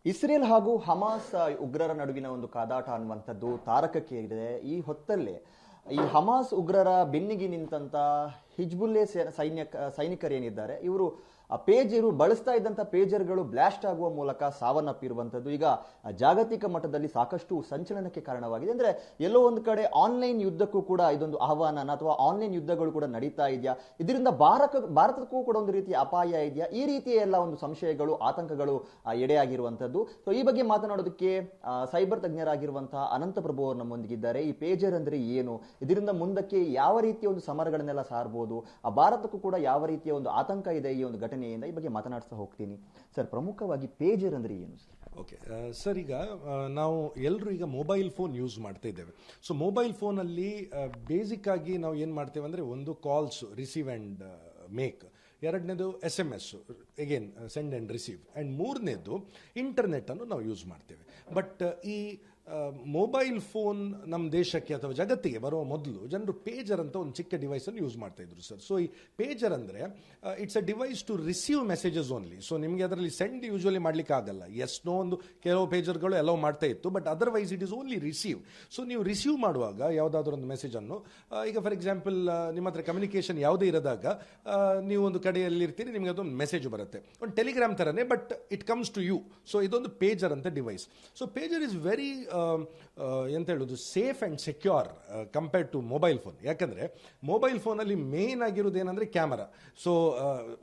Israel ಹಾಗೂ Hamas ಉಗ್ರರ ನಡುವಿನ ಒಂದು ಕಾದಾಟ ಅನ್ನುವಂಥದ್ದು ತಾರಕಕ್ಕೆ ಇದೆ. ಈ ಹೊತ್ತಲ್ಲೇ ಈ ಹಮಾಸ್ ಉಗ್ರರ ಬೆನ್ನಿಗೆ ನಿಂತಂತ ಹಿಜ್ಬುಲ್ಲೆ ಸೈನಿಕರೇನಿದ್ದಾರೆ ಇವರು ಇವರು ಬಳಸ್ತಾ ಇದ್ದಂಥ ಪೇಜರ್ಗಳು ಬ್ಲಾಸ್ಟ್ ಆಗುವ ಮೂಲಕ ಸಾವನ್ನಪ್ಪಿರುವಂಥದ್ದು ಈಗ ಜಾಗತಿಕ ಮಟ್ಟದಲ್ಲಿ ಸಾಕಷ್ಟು ಸಂಚಲನಕ್ಕೆ ಕಾರಣವಾಗಿದೆ. ಅಂದ್ರೆ ಎಲ್ಲೋ ಒಂದು ಕಡೆ ಆನ್ಲೈನ್ ಯುದ್ಧಕ್ಕೂ ಕೂಡ ಇದೊಂದು ಆಹ್ವಾನ ಅಥವಾ ಆನ್ಲೈನ್ ಯುದ್ಧಗಳು ಕೂಡ ನಡೀತಾ ಇದೆಯಾ, ಇದರಿಂದ ಭಾರತಕ್ಕೂ ಕೂಡ ಒಂದು ರೀತಿಯ ಅಪಾಯ ಇದೆಯಾ, ಈ ರೀತಿಯ ಎಲ್ಲ ಒಂದು ಸಂಶಯಗಳು ಆತಂಕಗಳು ಎಡೆಯಾಗಿರುವಂಥದ್ದು. ಸೊ ಈ ಬಗ್ಗೆ ಮಾತನಾಡೋದಕ್ಕೆ ಸೈಬರ್ ತಜ್ಞರಾಗಿರುವಂತಹ ಅನಂತ ಪ್ರಭು ಅವರು ನಮ್ಮೊಂದಿಗಿದ್ದಾರೆ. ಈ ಪೇಜರ್ ಅಂದ್ರೆ ಏನು, ಇದರಿಂದ ಮುಂದಕ್ಕೆ ಯಾವ ರೀತಿಯ ಒಂದು ಸಮರಗಳನ್ನೆಲ್ಲ ಸಾರಬಹುದು, ಭಾರತಕ್ಕೂ ಕೂಡ ಯಾವ ರೀತಿಯ ಒಂದು ಆತಂಕ ಇದೆ ಈ ಒಂದು ಘಟನೆ, ಈ ಬಗ್ಗೆ ಮಾತನಾಡ್ತಾ ಹೋಗ್ತೀನಿ. ಸರ್, ಪ್ರಮುಖವಾಗಿ ಪೇಜರ್ ಅಂದ್ರೆ ಏನು ಸರ್? ಓಕೆ ಸರ್, ಈಗ ನಾವು ಎಲ್ಲರೂ ಈಗ ಮೊಬೈಲ್ ಫೋನ್ ಯೂಸ್ ಮಾಡ್ತಾ ಇದ್ದೇವೆ. ಸೊ ಮೊಬೈಲ್ ಫೋನಲ್ಲಿ ಬೇಸಿಕ್ ಆಗಿ ನಾವು ಏನು ಮಾಡ್ತೇವೆ ಅಂದರೆ, ಒಂದು ಕಾಲ್ಸ್ ರಿಸೀವ್ ಆ್ಯಂಡ್ ಮೇಕ್, ಎರಡನೇದು SMS again send and receive, and ಮೂರನೇದು ಇಂಟರ್ನೆಟ್ಟನ್ನು ನಾವು ಯೂಸ್ ಮಾಡ್ತೇವೆ. ಬಟ್ ಈ ಮೊಬೈಲ್ ಫೋನ್ ನಮ್ಮ ದೇಶಕ್ಕೆ ಅಥವಾ ಜಗತ್ತಿಗೆ ಬರುವ ಮೊದಲು ಜನರು ಪೇಜರ್ ಅಂತ ಒಂದು ಚಿಕ್ಕ ಡಿವೈಸನ್ನು ಯೂಸ್ ಮಾಡ್ತಾ ಇದ್ರು ಸರ್. ಸೊ ಈ ಪೇಜರ್ ಅಂದರೆ it's a device to receive messages only. So ನಿಮಗೆ ಅದರಲ್ಲಿ ಸೆಂಡ್ ಯೂಶುವಲಿ ಮಾಡಲಿಕ್ಕೆ ಆಗಲ್ಲ. ಎಷ್ಟೋ ಒಂದು ಕೆಲವು ಪೇಜರ್ಗಳು ಎಲ್ಲೋ ಮಾಡ್ತಾ ಇತ್ತು, but otherwise it is only receive. So ನೀವು ರಿಸೀವ್ ಮಾಡುವಾಗ ಯಾವುದಾದ್ರೂ ಒಂದು ಮೆಸೇಜನ್ನು, ಈಗ ಫಾರ್ ಎಕ್ಸಾಂಪಲ್ ನಿಮ್ಮ ಹತ್ರ ಕಮ್ಯುನಿಕೇಷನ್ ಯಾವುದೇ ಇರದಾಗ ನೀವು ಒಂದು ಕಡೆಯಲ್ಲಿ ಇರ್ತೀರಿ, ನಿಮಗೆ ಅದೊಂದು ಮೆಸೇಜ್ ಬರುತ್ತೆ, ಒಂದು ಟೆಲಿಗ್ರಾಮ್ ಥರನೇ, but it comes to you. So ಇದೊಂದು ಪೇಜರ್ ಅಂತ device. So pager is very ಎಂತ ಹೇಳೋದು, safe and secure compared to mobile phone. ಯಾಕಂದರೆ ಮೊಬೈಲ್ ಫೋನಲ್ಲಿ ಮೇನ್ ಆಗಿರೋದು ಏನಂದರೆ ಕ್ಯಾಮರಾ. ಸೊ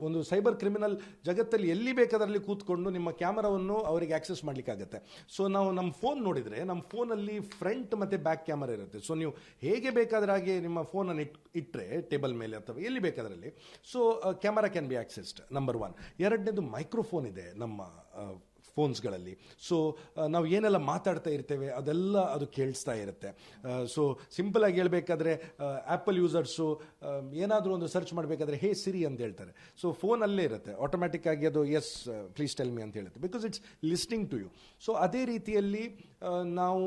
ಒಂದು ಸೈಬರ್ ಕ್ರಿಮಿನಲ್ ಜಗತ್ತಲ್ಲಿ ಎಲ್ಲಿ ಬೇಕಾದ್ರಲ್ಲಿ ಕೂತ್ಕೊಂಡು ನಿಮ್ಮ ಕ್ಯಾಮರಾವನ್ನು ಅವರಿಗೆ ಆಕ್ಸೆಸ್ ಮಾಡಲಿಕ್ಕಾಗತ್ತೆ. ಸೊ ನಾವು ನಮ್ಮ ಫೋನ್ ನೋಡಿದರೆ, ನಮ್ಮ ಫೋನಲ್ಲಿ ಫ್ರಂಟ್ ಮತ್ತು ಬ್ಯಾಕ್ ಕ್ಯಾಮರಾ ಇರುತ್ತೆ. ಸೊ ನೀವು ಹೇಗೆ ಬೇಕಾದ್ರೆ ಹಾಗೆ ನಿಮ್ಮ ಫೋನನ್ನು ಇಟ್ಟರೆ ಟೇಬಲ್ ಮೇಲೆ ಅಥವಾ ಎಲ್ಲಿ ಬೇಕಾದ್ರಲ್ಲಿ, so camera can be accessed, number one. ಎರಡನೇದು ಮೈಕ್ರೋಫೋನ್ ಇದೆ ನಮ್ಮ ಫೋನ್ಸ್ಗಳಲ್ಲಿ. ಸೊ ನಾವು ಏನೆಲ್ಲ ಮಾತಾಡ್ತಾ ಇರ್ತೇವೆ ಅದೆಲ್ಲ ಅದು ಕೇಳಿಸ್ತಾ ಇರುತ್ತೆ. ಸೊ ಸಿಂಪಲ್ ಆಗಿ ಹೇಳ್ಬೇಕಾದ್ರೆ, ಆ್ಯಪಲ್ ಯೂಸರ್ಸು ಏನಾದರೂ ಒಂದು ಸರ್ಚ್ ಮಾಡಬೇಕಾದ್ರೆ ಹೇ ಸಿರಿ ಅಂತ ಹೇಳ್ತಾರೆ. ಸೊ ಫೋನಲ್ಲೇ ಇರುತ್ತೆ, ಆಟೋಮ್ಯಾಟಿಕ್ ಆಗಿ ಅದು ಎಸ್ ಪ್ಲೀಸ್ ಟೆಲ್ ಮಿ ಅಂತ ಹೇಳುತ್ತೆ, because it's listening to you. So ಅದೇ ರೀತಿಯಲ್ಲಿ ನಾವು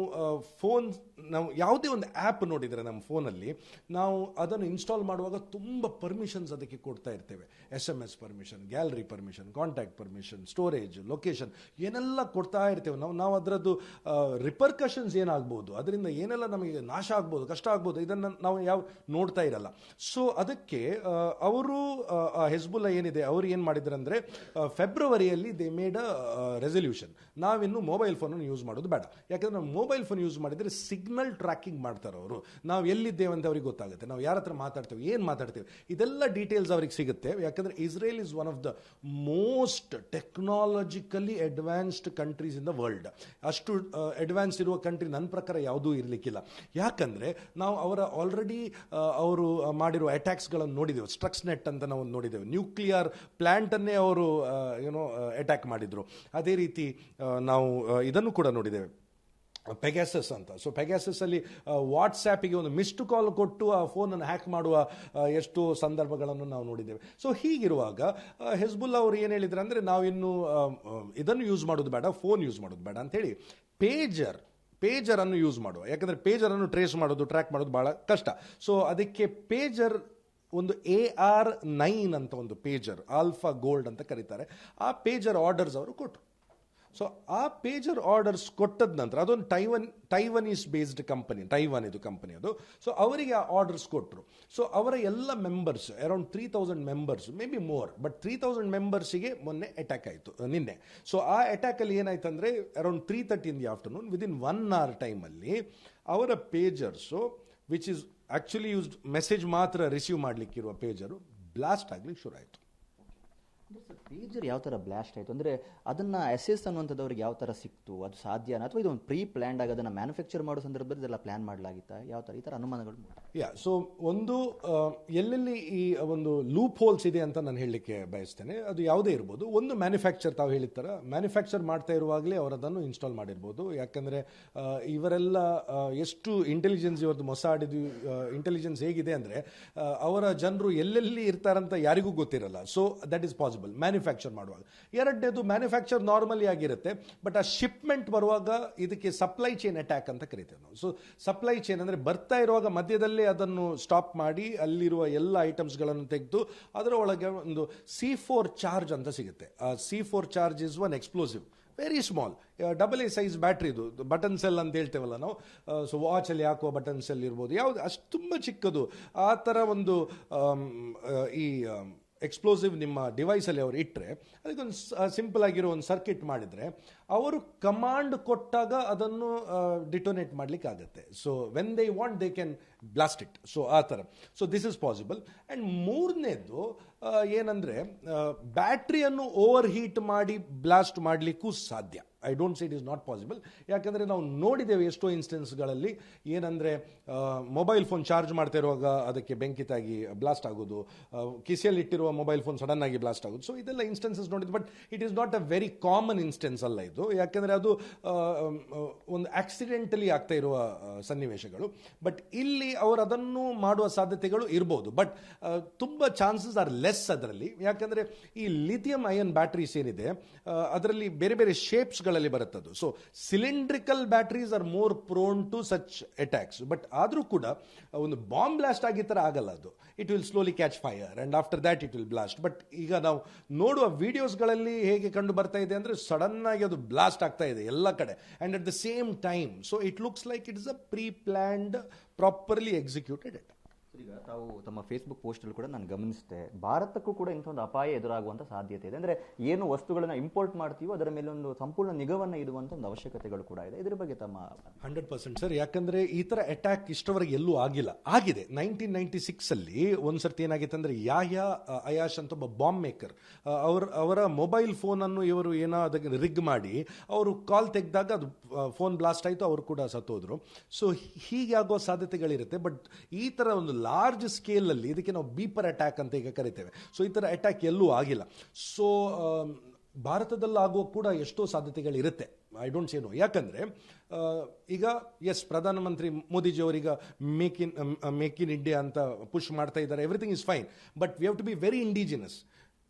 ನಾವು ಯಾವುದೇ ಒಂದು ಆ್ಯಪ್ ನೋಡಿದರೆ ನಮ್ಮ ಫೋನಲ್ಲಿ, ನಾವು ಅದನ್ನು ಇನ್ಸ್ಟಾಲ್ ಮಾಡುವಾಗ ತುಂಬ ಪರ್ಮಿಷನ್ಸ್ ಅದಕ್ಕೆ ಕೊಡ್ತಾ ಇರ್ತೇವೆ. SMS permission, gallery permission, contact permission, storage, location, ಏನೆಲ್ಲ ಕೊಡ್ತಾ ಇರ್ತೇವೆ. ನಾವು ಅದರದ್ದು ರಿಪರ್ಕಷನ್ಸ್ ಏನಾಗ್ಬೋದು, ಅದರಿಂದ ಏನೆಲ್ಲ ನಮಗೆ ನಾಶ ಆಗ್ಬೋದು, ಕಷ್ಟ ಆಗ್ಬೋದು, ಇದನ್ನು ನಾವು ನೋಡ್ತಾ ಇರಲ್ಲ. ಸೊ ಅದಕ್ಕೆ ಅವರು ಹೆಜ್ಬುಲ್ಲಾ ಏನಿದೆ ಅವರು ಏನು ಮಾಡಿದ್ರು ಅಂದರೆ, ಫೆಬ್ರವರಿಯಲ್ಲಿ ದೇ ಮೇಡ್ ಅ ರೆಸಲ್ಯೂಷನ್, ನಾವಿನ್ನು ಮೊಬೈಲ್ ಫೋನನ್ನು ಯೂಸ್ ಮಾಡೋದು ಬೇಡ. ಯಾಕಂದರೆ ನಾವು ಮೊಬೈಲ್ ಫೋನ್ ಯೂಸ್ ಮಾಡಿದರೆ ಸಿಗ್ನಲ್ ಟ್ರ್ಯಾಕಿಂಗ್ ಮಾಡ್ತಾರೆ ಅವರು. ನಾವು ಎಲ್ಲಿದ್ದೇವೆ ಅಂತ ಅವ್ರಿಗೆ ಗೊತ್ತಾಗುತ್ತೆ, ನಾವು ಯಾರ ಹತ್ರ ಮಾತಾಡ್ತೇವೆ, ಏನು ಮಾತಾಡ್ತೇವೆ, ಇದೆಲ್ಲ ಡೀಟೇಲ್ಸ್ ಅವ್ರಿಗೆ ಸಿಗುತ್ತೆ. ಯಾಕಂದರೆ Israel is one of the most technologically advanced countries in the world. ಅಷ್ಟು ಅಡ್ವಾನ್ಸ್ ಇರುವ ಕಂಟ್ರಿ ನನ್ನ ಪ್ರಕಾರ ಯಾವುದೂ ಇರಲಿಕ್ಕಿಲ್ಲ. ಯಾಕಂದರೆ ನಾವು ಅವರ ಆಲ್ರೆಡಿ ಅವರು ಮಾಡಿರುವ ಅಟ್ಯಾಕ್ಸ್ಗಳನ್ನು ನೋಡಿದೆವು. ಸ್ಟ್ರಕ್ಸ್ನೆಟ್ ಅಂತ ನಾವು ನೋಡಿದೆವು, ನ್ಯೂಕ್ಲಿಯರ್ ಪ್ಲ್ಯಾಂಟನ್ನೇ ಅವರು ಅಟ್ಯಾಕ್ ಮಾಡಿದರು. ಅದೇ ರೀತಿ ನಾವು ಇದನ್ನು ಕೂಡ ನೋಡಿದ್ದೇವೆ, ಪೆಗಾಸಸ್ ಅಂತ. ಸೊ ಪೆಗಾಸಸ್ಸಲ್ಲಿ ವಾಟ್ಸ್ಯಾಪಿಗೆ ಒಂದು ಮಿಸ್ಡ್ ಕಾಲ್ ಕೊಟ್ಟು ಆ ಫೋನನ್ನು ಹ್ಯಾಕ್ ಮಾಡುವ ಎಷ್ಟೋ ಸಂದರ್ಭಗಳನ್ನು ನಾವು ನೋಡಿದ್ದೇವೆ. ಸೊ ಹೀಗಿರುವಾಗ ಹೆಜ್ಬುಲ್ಲಾ ಅವರು ಏನು ಹೇಳಿದ್ರು ಅಂದರೆ, ನಾವಿನ್ನು ಇದನ್ನು ಯೂಸ್ ಮಾಡೋದು ಬೇಡ, ಫೋನ್ ಯೂಸ್ ಮಾಡೋದು ಬೇಡ ಅಂಥೇಳಿ ಪೇಜರನ್ನು ಯೂಸ್ ಮಾಡುವ. ಯಾಕಂದರೆ ಪೇಜರನ್ನು ಟ್ರೇಸ್ ಮಾಡೋದು, ಟ್ರ್ಯಾಕ್ ಮಾಡೋದು ಭಾಳ ಕಷ್ಟ. ಸೊ ಅದಕ್ಕೆ ಪೇಜರ್ ಒಂದು AR9 ಅಂತ ಒಂದು ಪೇಜರ್, ಆಲ್ಫಾ ಗೋಲ್ಡ್ ಅಂತ ಕರೀತಾರೆ, ಆ ಪೇಜರ್ ಆರ್ಡರ್ಸ್ ಅವರು ಕೊಟ್ಟರು. ಸೊ ಆ ಪೇಜರ್ ಆರ್ಡರ್ಸ್ ಕೊಟ್ಟದ ನಂತರ, ಅದೊಂದು ಟೈವನೀಸ್ ಬೇಸ್ಡ್ ಕಂಪನಿ, ಟೈವಾನ್ ಇದು ಕಂಪನಿ ಅದು. ಸೊ ಅವರಿಗೆ ಆ ಆರ್ಡರ್ಸ್ ಕೊಟ್ಟರು. ಸೊ ಅವರ ಎಲ್ಲ members, around 3000 members, may be more, but 3000 ಮೆಂಬರ್ಸಿಗೆ ಮೊನ್ನೆ ಅಟ್ಯಾಕ್ ಆಯಿತು, ನಿನ್ನೆ. ಸೊ ಆ ಅಟ್ಯಾಕಲ್ಲಿ ಏನಾಯ್ತು ಅಂದರೆ, around 3:30 in the afternoon, within 1 hour ಟೈಮಲ್ಲಿ ಅವರ pagers, which is actually used message ಮಾತ್ರ ರಿಸೀವ್ ಮಾಡಲಿಕ್ಕಿರುವ ಪೇಜರು, ಬ್ಲಾಸ್ಟ್ ಆಗಲಿಕ್ಕೆ ಶುರು ಆಯಿತು. ಪೇಜರ್ ಯಾವ ಥರ ಬ್ಲಾಸ್ಟ್ ಆಯಿತು ಅಂದರೆ, ಅದನ್ನು SS ಅನ್ನುವಂಥದ್ದವ್ರಿಗೆ ಯಾವ ಥರ ಸಿಕ್ತು, ಅದು ಸಾಧ್ಯನಾ, ಅಥವಾ ಇದು ಒಂದು ಪ್ರೀ ಪ್ಲ್ಯಾಂಡ್ ಆಗಿ ಅದನ್ನು ಮ್ಯಾನುಫ್ಯಾಕ್ಚರ್ ಮಾಡೋ ಸಂದರ್ಭದಲ್ಲಿ ಇದೆಲ್ಲ ಪ್ಲ್ಯಾನ್ ಮಾಡಲಾಗಿತ್ತಾ, ಯಾವ ಥರ ಈ ಥರ ಅನುಮಾನಗಳು? ಸೊ ಒಂದು ಎಲ್ಲೆಲ್ಲಿ ಈ ಒಂದು ಲೂಪ್ ಹೋಲ್ಸ್ ಇದೆ ಅಂತ ನಾನು ಹೇಳಲಿಕ್ಕೆ ಬಯಸ್ತೇನೆ. ಅದು ಯಾವುದೇ ಇರ್ಬೋದು. ಒಂದು ಮ್ಯಾನುಫ್ಯಾಕ್ಚರ್, ತಾವು ಹೇಳಿದ ಮ್ಯಾನುಫ್ಯಾಕ್ಚರ್ ಮಾಡ್ತಾ ಇರುವಾಗಲೇ ಅವರದನ್ನು ಇನ್ಸ್ಟಾಲ್ ಮಾಡಿರ್ಬೋದು. ಯಾಕಂದರೆ ಇವರೆಲ್ಲ ಎಷ್ಟು ಇಂಟೆಲಿಜೆನ್ಸ್, ಇವತ್ತು ಮೊಸಾಡಿದು ಇಂಟೆಲಿಜೆನ್ಸ್ ಹೇಗಿದೆ ಅಂದರೆ, ಅವರ ಜನರು ಎಲ್ಲೆಲ್ಲಿ ಇರ್ತಾರಂತ ಯಾರಿಗೂ ಗೊತ್ತಿರಲ್ಲ. So that is possible manufacture ಮಾಡುವಾಗ. ಎರಡನೇದು, ಮ್ಯಾನುಫ್ಯಾಕ್ಚರ್ ನಾರ್ಮಲಿ ಆಗಿರುತ್ತೆ, ಬಟ್ ಆ ಶಿಪ್ಮೆಂಟ್ ಬರುವಾಗ ಇದಕ್ಕೆ ಸಪ್ಲೈ ಚೈನ್ ಅಟ್ಯಾಕ್ ಅಂತ ಕರಿತೇವೆ ನಾವು. ಸೊ ಸಪ್ಲೈ ಚೈನ್ ಅಂದರೆ, ಬರ್ತಾ ಇರುವಾಗ ಮಧ್ಯದಲ್ಲಿ ಅದನ್ನು ಸ್ಟಾಪ್ ಮಾಡಿ ಅಲ್ಲಿರುವ ಎಲ್ಲ ಐಟಮ್ಸ್ಗಳನ್ನು ತೆಗೆದು ಅದರ ಒಳಗೆ ಒಂದು C4 ಚಾರ್ಜ್ ಅಂತ ಸಿಗುತ್ತೆ. ಆ C4 charge is one explosive, very small AA size ಬ್ಯಾಟ್ರಿದು ಬಟನ್ ಸೆಲ್ ಅಂತ ಹೇಳ್ತೇವಲ್ಲ ನಾವು. ಸೊ ವಾಚಲ್ಲಿ ಹಾಕುವ ಬಟನ್ ಸೆಲ್ ಇರ್ಬೋದು, ಯಾವುದು ಅಷ್ಟು ತುಂಬ ಚಿಕ್ಕದು. ಆ ಥರ ಒಂದು ಈ ಎಕ್ಸ್ಪ್ಲೋಸಿವ್ ನಿಮ್ಮ ಡಿವೈಸಲ್ಲಿ ಅವರು ಇಟ್ಟರೆ ಅದಕ್ಕೊಂದು ಸಿಂಪಲ್ ಆಗಿರೋ ಒಂದು ಸರ್ಕಿಟ್ ಮಾಡಿದರೆ ಅವರು ಕಮಾಂಡ್ ಕೊಟ್ಟಾಗ ಅದನ್ನು ಡಿಟೋನೇಟ್ ಮಾಡಲಿಕ್ಕೆ ಆಗುತ್ತೆ. So when they want they can blast it. So ಆ ಥರ. So this is possible. And ಮೂರನೇದು ಏನಂದರೆ ಬ್ಯಾಟ್ರಿಯನ್ನು ಓವರ್ ಹೀಟ್ ಮಾಡಿ ಬ್ಲಾಸ್ಟ್ ಮಾಡಲಿಕ್ಕೂ ಸಾಧ್ಯ. I don't say it is not possible. ಯಾಕಂದರೆ ನಾವು ನೋಡಿದ್ದೇವೆ ಎಷ್ಟೋ ಇನ್ಸ್ಟೆನ್ಸ್ಗಳಲ್ಲಿ ಏನಂದರೆ ಮೊಬೈಲ್ ಫೋನ್ ಚಾರ್ಜ್ ಮಾಡ್ತಾ ಇರುವಾಗ ಅದಕ್ಕೆ ಬೆಂಕಿ ತಾಗಿ ಬ್ಲಾಸ್ಟ್ ಆಗೋದು, ಕಿಸೆಯಲ್ಲಿ ಇಟ್ಟಿರುವ ಮೊಬೈಲ್ ಫೋನ್ ಸಡನ್ ಆಗಿ ಬ್ಲಾಸ್ಟ್ ಆಗೋದು. ಸೊ ಇದೆಲ್ಲ ಇನ್ಸ್ಟೆನ್ಸಸ್ ನೋಡಿದ್ದು. But it is not a very common instance ಅಲ್ಲ ಇದು. ಯಾಕಂದರೆ ಅದು ಒಂದು ಆಕ್ಸಿಡೆಂಟಲಿ ಆಗ್ತಾ ಇರುವ ಸನ್ನಿವೇಶಗಳು. ಬಟ್ ಇಲ್ಲಿ ಅವರು ಅದನ್ನು ಮಾಡುವ ಸಾಧ್ಯತೆಗಳು ಇರ್ಬೋದು. ಬಟ್ ತುಂಬ ಚಾನ್ಸಸ್ ಆರ್ ಲೆಸ್ ಅದರಲ್ಲಿ. ಯಾಕಂದರೆ ಈ ಲಿಥಿಯಂ ಅಯನ್ ಬ್ಯಾಟ್ರೀಸ್ ಏನಿದೆ ಅದರಲ್ಲಿ ಬೇರೆ ಬೇರೆ ಶೇಪ್ಸ್ಗಳಲ್ಲಿ ಬರುತ್ತದು. So cylindrical batteries are more prone to such attacks. But ಆದರೂ ಕೂಡ ಒಂದು ಬಾಂಬ್ ಬ್ಲಾಸ್ಟ್ ಆಗಿ ಥರ ಆಗಲ್ಲ ಅದು. It will slowly catch fire and after that it will blast. But ಈಗ ನಾವು ನೋಡುವ ವಿಡಿಯೋಸ್ಗಳಲ್ಲಿ ಹೇಗೆ ಕಂಡು ಬರ್ತಾ ಇದೆ ಅಂದರೆ ಸಡನ್ ಆಗಿ ಅದು ಬ್ಲಾಸ್ಟ್ ಆಗ್ತಾ ಇದೆ ಎಲ್ಲ ಕಡೆ and at the same time. So it looks like it is a pre planned properly executed attack. ಈಗ ತಾವು ತಮ್ಮ ಫೇಸ್ಬುಕ್ ಪೋಸ್ಟಲ್ಲಿ ಕೂಡ ನಾನು ಗಮನಿಸಿದೆ, ಭಾರತಕ್ಕೂ ಕೂಡ ಇಂಥ ಒಂದು ಅಪಾಯ ಎದುರಾಗುವಂಥ ಸಾಧ್ಯತೆ ಇದೆ. ಅಂದರೆ ಏನು ವಸ್ತುಗಳನ್ನು ಇಂಪೋರ್ಟ್ ಮಾಡ್ತೀವೋ ಅದರ ಮೇಲೆ ಒಂದು ಸಂಪೂರ್ಣ ನಿಗಾವನ್ನು ಇಡುವಂಥ ಒಂದು ಅವಶ್ಯಕತೆಗಳು ಕೂಡ ಇದೆ. ಇದ್ರ ಬಗ್ಗೆ ತಮ್ಮ 100% ಸರ್. ಯಾಕಂದರೆ ಈ ಥರ ಅಟ್ಯಾಕ್ ಇಷ್ಟವರೆಗೆ ಎಲ್ಲೂ ಆಗಿಲ್ಲ. ಆಗಿದೆ 1996 ಒಂದು ಸರ್ತಿ ಏನಾಗಿತ್ತು ಅಂದರೆ ಯಾಹ್ಯಾ ಅಯಾಶ್ ಅಂತ ಒಬ್ಬ ಬಾಂಬ್ ಮೇಕರ್, ಅವರ ಮೊಬೈಲ್ ಫೋನನ್ನು ಇವರು ಏನೋ ಅದಕ್ಕೆ ರಿಗ್ ಮಾಡಿ ಅವರು ಕಾಲ್ ತೆಗೆದಾಗ ಅದು ಫೋನ್ ಬ್ಲಾಸ್ಟ್ ಆಯಿತು, ಅವರು ಕೂಡ ಸತ್ತೋದ್ರು. ಸೊ ಹೀಗೆ ಆಗೋ ಸಾಧ್ಯತೆಗಳಿರುತ್ತೆ. ಬಟ್ ಈ ಥರ ಒಂದು ಲಾರ್ಜ್ ಸ್ಕೇಲಲ್ಲಿ ಇದಕ್ಕೆ ನಾವು ಬೀಪರ್ ಅಟ್ಯಾಕ್ ಅಂತ ಈಗ ಕರಿತೇವೆ. ಸೊ ಈ ಥರ ಅಟ್ಯಾಕ್ ಎಲ್ಲೂ ಆಗಿಲ್ಲ. ಸೊ ಭಾರತದಲ್ಲಾಗುವ ಕೂಡ ಎಷ್ಟೋ ಸಾಧ್ಯತೆಗಳಿರುತ್ತೆ. I don't say no. ಯಾಕಂದರೆ ಈಗ ಎಸ್ ಪ್ರಧಾನಮಂತ್ರಿ ಮೋದಿಜಿಯವರೀಗ ಮೇಕ್ ಇನ್ ಇಂಡಿಯಾ ಅಂತ ಪುಷ್ ಮಾಡ್ತಾ ಇದ್ದಾರೆ. Everything is fine. But we have to be very indigenous.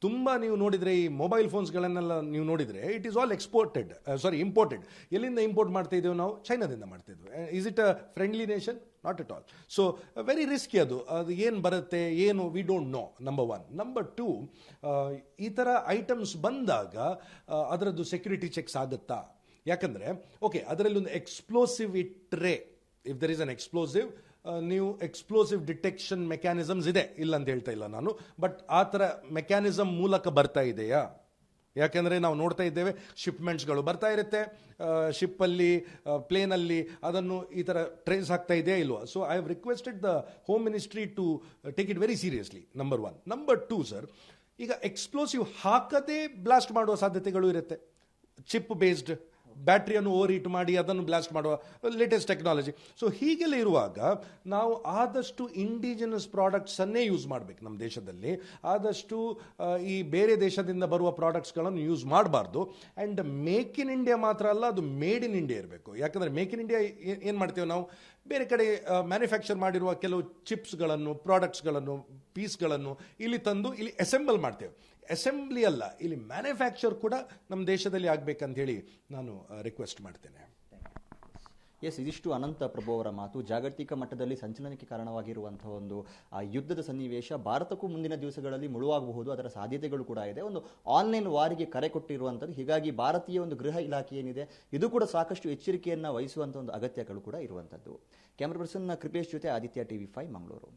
ತುಂಬ ನೀವು ನೋಡಿದರೆ ಈ ಮೊಬೈಲ್ ಫೋನ್ಸ್ಗಳನ್ನೆಲ್ಲ ನೀವು ನೋಡಿದರೆ ಇಟ್ ಈಸ್ ಆಲ್ ಇಂಪೋರ್ಟೆಡ್. ಎಲ್ಲಿಂದ ಇಂಪೋರ್ಟ್ ಮಾಡ್ತಾ ಇದ್ದೇವೆ ನಾವು? ಚೈನಾದಿಂದ ಮಾಡ್ತಾ ಇದ್ವಿ. Is it a friendly nation? Not at all. So very risky ಅದು ಏನು ಬರುತ್ತೆ ಏನು we don't know. Number 1. Number 2, ಈ ಥರ ಐಟಮ್ಸ್ ಬಂದಾಗ ಅದರದ್ದು ಸೆಕ್ಯೂರಿಟಿ ಚೆಕ್ಸ್ ಆಗುತ್ತಾ? ಯಾಕಂದರೆ ಓಕೆ ಅದರಲ್ಲಿ ಒಂದು ಎಕ್ಸ್ಪ್ಲೋಸಿವ್ ಇಟ್ಟರೆ, if there is an explosive, ನೀವು ಎಕ್ಸ್ಪ್ಲೋಸಿವ್ ಡಿಟೆಕ್ಷನ್ ಮೆಕ್ಯಾನಿಸಮ್ಸ್ ಇದೆ, ಇಲ್ಲ ಅಂತ ಹೇಳ್ತಾ ಇಲ್ಲ ನಾನು. ಬಟ್ ಆ ಥರ ಮೆಕ್ಯಾನಿಸಮ್ ಮೂಲಕ ಬರ್ತಾ ಇದೆಯಾ? ಯಾಕೆಂದರೆ ನಾವು ನೋಡ್ತಾ ಇದ್ದೇವೆ ಶಿಪ್ಮೆಂಟ್ಸ್ಗಳು ಬರ್ತಾ ಇರುತ್ತೆ, ಶಿಪ್ಪಲ್ಲಿ ಪ್ಲೇನಲ್ಲಿ ಅದನ್ನು ಈ ಥರ ಟ್ರೇಸ್ ಆಗ್ತಾ ಇದೆಯಾ ಇಲ್ವಾ? So I have requested the home ministry to take it very seriously. Number 1. Number 2 sir, ಈಗ ಎಕ್ಸ್ಪ್ಲೋಸಿವ್ ಹಾಕದೇ ಬ್ಲಾಸ್ಟ್ ಮಾಡುವ ಸಾಧ್ಯತೆಗಳು ಇರುತ್ತೆ. ಚಿಪ್ ಬೇಸ್ಡ್ ಬ್ಯಾಟ್ರಿಯನ್ನು ಓವರ್ ಹೀಟ್ ಮಾಡಿ ಅದನ್ನು ಬ್ಲಾಸ್ಟ್ ಮಾಡುವ ಲೇಟೆಸ್ಟ್ ಟೆಕ್ನಾಲಜಿ. ಸೊ ಹೀಗೆಲ್ಲ ಇರುವಾಗ ನಾವು ಆದಷ್ಟು ಇಂಡಿಜಿನಸ್ ಪ್ರಾಡಕ್ಟ್ಸನ್ನೇ ಯೂಸ್ ಮಾಡಬೇಕು ನಮ್ಮ ದೇಶದಲ್ಲಿ. ಆದಷ್ಟು ಈ ಬೇರೆ ದೇಶದಿಂದ ಬರುವ ಪ್ರಾಡಕ್ಟ್ಸ್ಗಳನ್ನು ಯೂಸ್ ಮಾಡಬಾರ್ದು. ಆ್ಯಂಡ್ ಮೇಕ್ ಇನ್ ಇಂಡಿಯಾ ಮಾತ್ರ ಅಲ್ಲ, ಅದು ಮೇಡ್ ಇನ್ ಇಂಡಿಯಾ ಇರಬೇಕು. ಯಾಕಂದರೆ ಮೇಕ್ ಇನ್ ಇಂಡಿಯಾ ಏನು ಮಾಡ್ತೇವೆ ನಾವು, ಬೇರೆ ಕಡೆ ಮ್ಯಾನುಫ್ಯಾಕ್ಚರ್ ಮಾಡಿರುವ ಕೆಲವು ಚಿಪ್ಸ್ಗಳನ್ನು, ಪ್ರಾಡಕ್ಟ್ಸ್ಗಳನ್ನು, ಪೀಸ್ಗಳನ್ನು ಇಲ್ಲಿ ತಂದು ಇಲ್ಲಿ ಅಸೆಂಬಲ್ ಮಾಡ್ತೇವೆ. ಅಸೆಂಬ್ಲಿ ಅಲ್ಲ, ಇಲ್ಲಿ ಮ್ಯಾನುಫ್ಯಾಕ್ಚರ್ ಕೂಡ ನಮ್ಮ ದೇಶದಲ್ಲಿ ಆಗಬೇಕಂತ ಹೇಳಿ ನಾನು ರಿಕ್ವೆಸ್ಟ್ ಮಾಡ್ತೇನೆ. ಎಸ್, ಇದಿಷ್ಟು ಅನಂತ ಪ್ರಭು ಅವರ ಮಾತು. ಜಾಗತಿಕ ಮಟ್ಟದಲ್ಲಿ ಸಂಚಲನಕ್ಕೆ ಕಾರಣವಾಗಿರುವಂತಹ ಒಂದು ಯುದ್ಧದ ಸನ್ನಿವೇಶ ಭಾರತಕ್ಕೂ ಮುಂದಿನ ದಿವಸಗಳಲ್ಲಿ ಮುಳುವಾಗಬಹುದು, ಅದರ ಸಾಧ್ಯತೆಗಳು ಕೂಡ ಇದೆ. ಒಂದು ಆನ್ಲೈನ್ ವಾರಿಗೆ ಕರೆ ಕೊಟ್ಟಿರುವಂಥದ್ದು. ಹೀಗಾಗಿ ಭಾರತೀಯ ಒಂದು ಗೃಹ ಇಲಾಖೆ ಏನಿದೆ ಇದು ಕೂಡ ಸಾಕಷ್ಟು ಎಚ್ಚರಿಕೆಯನ್ನು ವಹಿಸುವಂಥ ಒಂದು ಅಗತ್ಯಗಳು ಕೂಡ ಇರುವಂಥದ್ದು. ಕ್ಯಾಮ್ರಾ ಪರ್ಸನ್ ಕೃಪೇಶ್ ಜೊತೆ ಆದಿತ್ಯ TV5 ಮಂಗಳೂರು.